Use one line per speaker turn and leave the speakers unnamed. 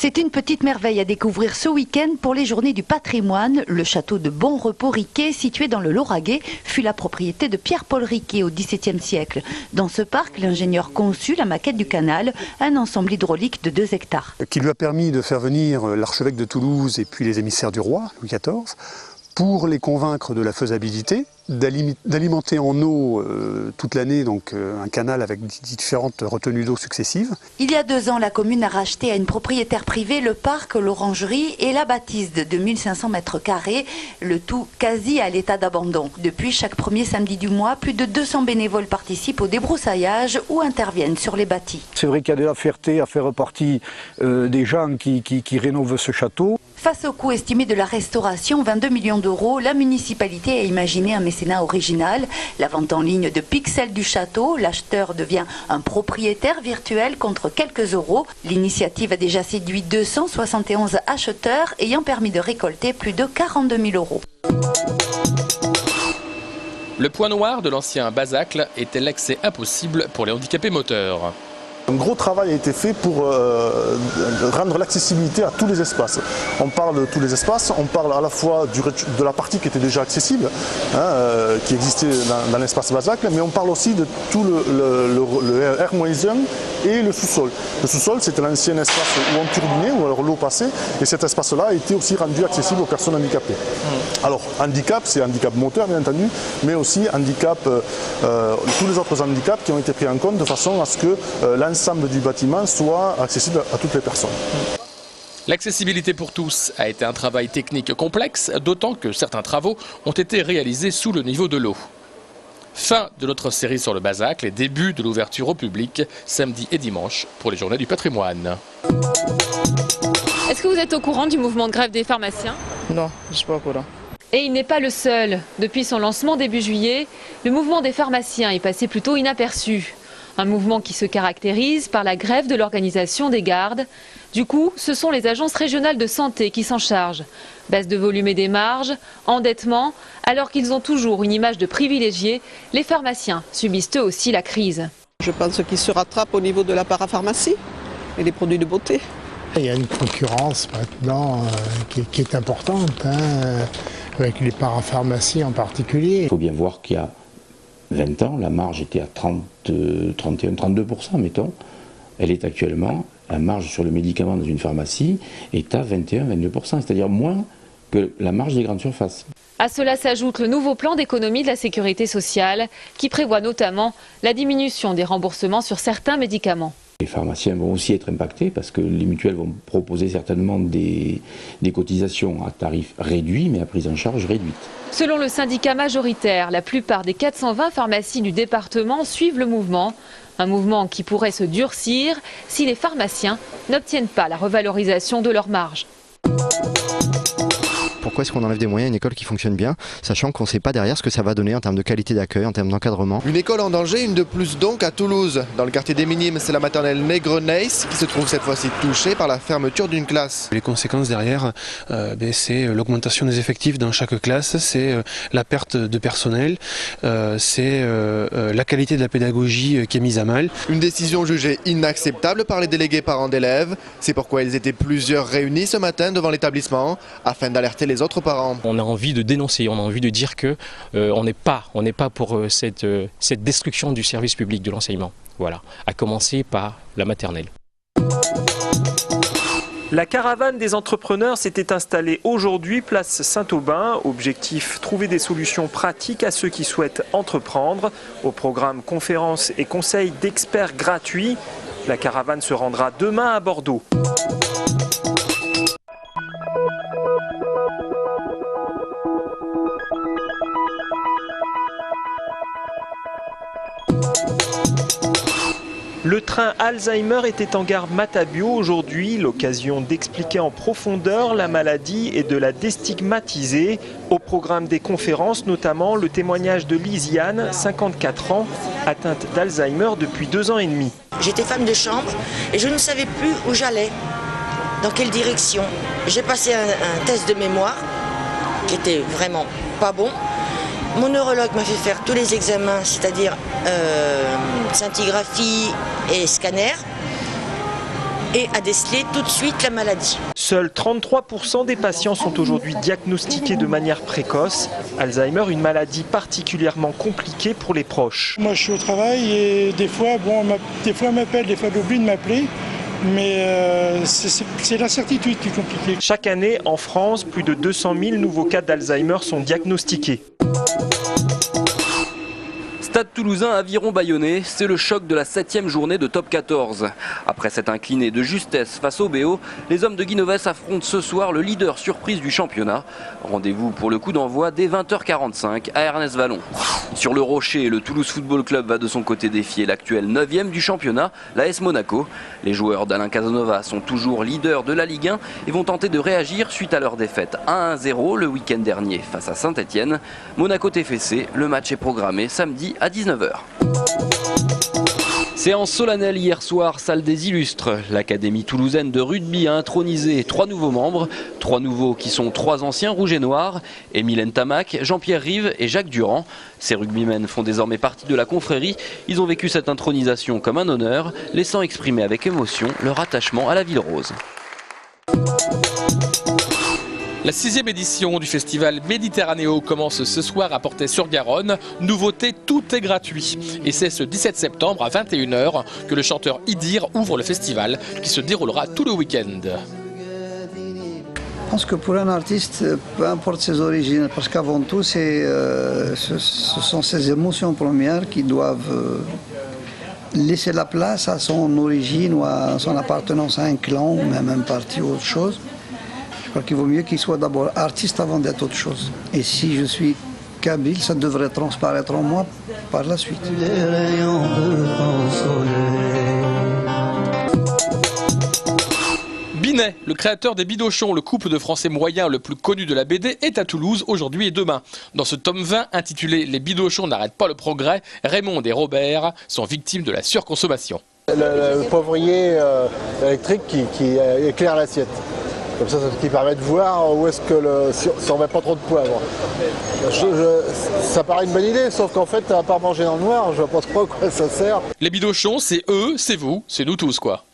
C'est une petite merveille à découvrir ce week-end pour les Journées du patrimoine. Le château de Bonrepos-Riquet, situé dans le Lauragais, fut la propriété de Pierre-Paul Riquet au XVIIe siècle. Dans ce parc, l'ingénieur conçut la maquette du canal, un ensemble hydraulique de 2 hectares.
Qui lui a permis de faire venir l'archevêque de Toulouse et puis les émissaires du roi, Louis XIV, pour les convaincre de la faisabilité, d'alimenter en eau toute l'année un canal avec différentes retenues d'eau successives.
Il y a 2 ans, la commune a racheté à une propriétaire privée le parc, l'orangerie et la bâtisse de 2500 mètres carrés, le tout quasi à l'état d'abandon. Depuis, chaque premier samedi du mois, plus de 200 bénévoles participent au débroussaillage ou interviennent sur les bâtis.
C'est vrai qu'il y a de la fierté à faire partie des gens qui rénovent ce château.
Face au coût estimé de la restauration, 22 millions d'euros, la municipalité a imaginé un mécénat original. La vente en ligne de pixels du château, l'acheteur devient un propriétaire virtuel contre quelques euros. L'initiative a déjà séduit 271 acheteurs, ayant permis de récolter plus de 42 000 euros.
Le point noir de l'ancien Bazacle était l'accès impossible pour les handicapés moteurs.
Un gros travail a été fait pour rendre l'accessibilité à tous les espaces. On parle de tous les espaces, on parle à la fois de la partie qui était déjà accessible, qui existait dans l'espace Bazacle, mais on parle aussi de tout le R-1 et le sous-sol. Le sous-sol, c'était l'ancien espace où on turbinait, où alors l'eau passait, et cet espace-là a été aussi rendu accessible aux personnes handicapées. Alors, handicap, c'est handicap moteur, bien entendu, mais aussi handicap, tous les autres handicaps qui ont été pris en compte de façon à ce que l'ensemble du bâtiment soit accessible à toutes les personnes.
L'accessibilité pour tous a été un travail technique complexe, d'autant que certains travaux ont été réalisés sous le niveau de l'eau. Fin de notre série sur le Bazacle et début de l'ouverture au public samedi et dimanche pour les Journées du patrimoine.
Est-ce que vous êtes au courant du mouvement de grève des pharmaciens?
Non, je ne suis pas au courant.
Et il n'est pas le seul. Depuis son lancement début juillet, le mouvement des pharmaciens est passé plutôt inaperçu. Un mouvement qui se caractérise par la grève de l'organisation des gardes. Du coup, ce sont les agences régionales de santé qui s'en chargent. Baisse de volume et des marges, endettement, alors qu'ils ont toujours une image de privilégiés, les pharmaciens subissent eux aussi la crise.
Je pense qu'ils se rattrapent au niveau de la parapharmacie et des produits de beauté.
Il y a une concurrence maintenant qui est importante, avec les parapharmacies en particulier.
Il faut bien voir qu'il y a 20 ans, la marge était à 31-32%, mettons. Elle est actuellement, la marge sur le médicament dans une pharmacie est à 21-22%, c'est-à-dire moins que la marge des grandes surfaces.
À cela s'ajoute le nouveau plan d'économie de la sécurité sociale qui prévoit notamment la diminution des remboursements sur certains médicaments.
Les pharmaciens vont aussi être impactés parce que les mutuelles vont proposer certainement des cotisations à tarif réduit mais à prise en charge réduite.
Selon le syndicat majoritaire, la plupart des 420 pharmacies du département suivent le mouvement. Un mouvement qui pourrait se durcir si les pharmaciens n'obtiennent pas la revalorisation de leur marge.
Pourquoi est-ce qu'on enlève des moyens à une école qui fonctionne bien, sachant qu'on ne sait pas derrière ce que ça va donner en termes de qualité d'accueil, en termes d'encadrement.
Une école en danger, une de plus donc à Toulouse. Dans le quartier des Minimes, c'est la maternelle Negreneis qui se trouve cette fois-ci touchée par la fermeture d'une classe.
Les conséquences derrière, c'est l'augmentation des effectifs dans chaque classe, c'est la perte de personnel, c'est la qualité de la pédagogie qui est mise à mal.
Une décision jugée inacceptable par les délégués parents d'élèves. C'est pourquoi ils étaient plusieurs réunis ce matin devant l'établissement afin d'alerter les autres parents.
On a envie de dénoncer, on a envie de dire que on n'est pas pour cette destruction du service public de l'enseignement. Voilà, à commencer par la maternelle.
La caravane des entrepreneurs s'était installée aujourd'hui place Saint-Aubin. Objectif, trouver des solutions pratiques à ceux qui souhaitent entreprendre. Au programme conférences et conseils d'experts gratuits. La caravane se rendra demain à Bordeaux. Le train Alzheimer était en gare Matabio aujourd'hui, l'occasion d'expliquer en profondeur la maladie et de la déstigmatiser. Au programme des conférences, notamment le témoignage de Lisiane, 54 ans, atteinte d'Alzheimer depuis 2 ans et demi.
J'étais femme de chambre et je ne savais plus où j'allais, dans quelle direction. J'ai passé un test de mémoire qui était vraiment pas bon. Mon neurologue m'a fait faire tous les examens, c'est-à-dire scintigraphie et scanner. et à déceler tout de suite la maladie.
Seuls 33% des patients sont aujourd'hui diagnostiqués de manière précoce. Alzheimer, une maladie particulièrement compliquée pour les proches.
Moi je suis au travail et des fois on m'appelle, des fois j'oublie de m'appeler. Mais c'est l'incertitude qui est compliquée.
Chaque année, en France, plus de 200 000 nouveaux cas d'Alzheimer sont diagnostiqués.
Stade Toulousain Aviron Bayonnais, c'est le choc de la 7e journée de Top 14. Après s'être incliné de justesse face au BO, les hommes de Guinoves affrontent ce soir le leader surprise du championnat. Rendez-vous pour le coup d'envoi dès 20h45 à Ernest Vallon. Sur le rocher, le Toulouse Football Club va de son côté défier l'actuel 9e du championnat, l'AS Monaco. Les joueurs d'Alain Casanova sont toujours leaders de la Ligue 1 et vont tenter de réagir suite à leur défaite 1-0 le week-end dernier face à Saint-Etienne. Monaco TFC, le match est programmé samedi à 19h. Séance solennelle hier soir, salle des illustres. L'Académie toulousaine de rugby a intronisé 3 nouveaux membres. 3 nouveaux qui sont 3 anciens rouges et noirs. Émile Ntamak, Jean-Pierre Rive et Jacques Durand. Ces rugbymen font désormais partie de la confrérie. Ils ont vécu cette intronisation comme un honneur, laissant exprimer avec émotion leur attachement à la ville rose.
La 6e édition du festival Méditerranéo commence ce soir à Portet-sur-Garonne. Nouveauté, tout est gratuit. Et c'est ce 17 septembre à 21h que le chanteur Idir ouvre le festival qui se déroulera tout le week-end.
Je pense que pour un artiste, peu importe ses origines, parce qu'avant tout, ce sont ses émotions premières qui doivent laisser la place à son origine ou à son appartenance à un clan ou même un parti ou autre chose. Je crois qu'il vaut mieux qu'il soit d'abord artiste avant d'être autre chose. Et si je suis kabyle, ça devrait transparaître en moi par la suite.
Binet, le créateur des Bidochons, le couple de Français moyens le plus connu de la BD, est à Toulouse aujourd'hui et demain. Dans ce tome 20 intitulé « Les Bidochons n'arrêtent pas le progrès », Raymond et Robert sont victimes de la surconsommation.
Le poivrier électrique qui éclaire l'assiette. Comme ça qui permet de voir où est-ce que si on ne met pas trop de poivre. Ça paraît une bonne idée, sauf qu'en fait, à part manger dans le noir, je ne vois pas trop à quoi ça sert.
Les Bidochons, c'est eux, c'est vous, c'est nous tous, quoi.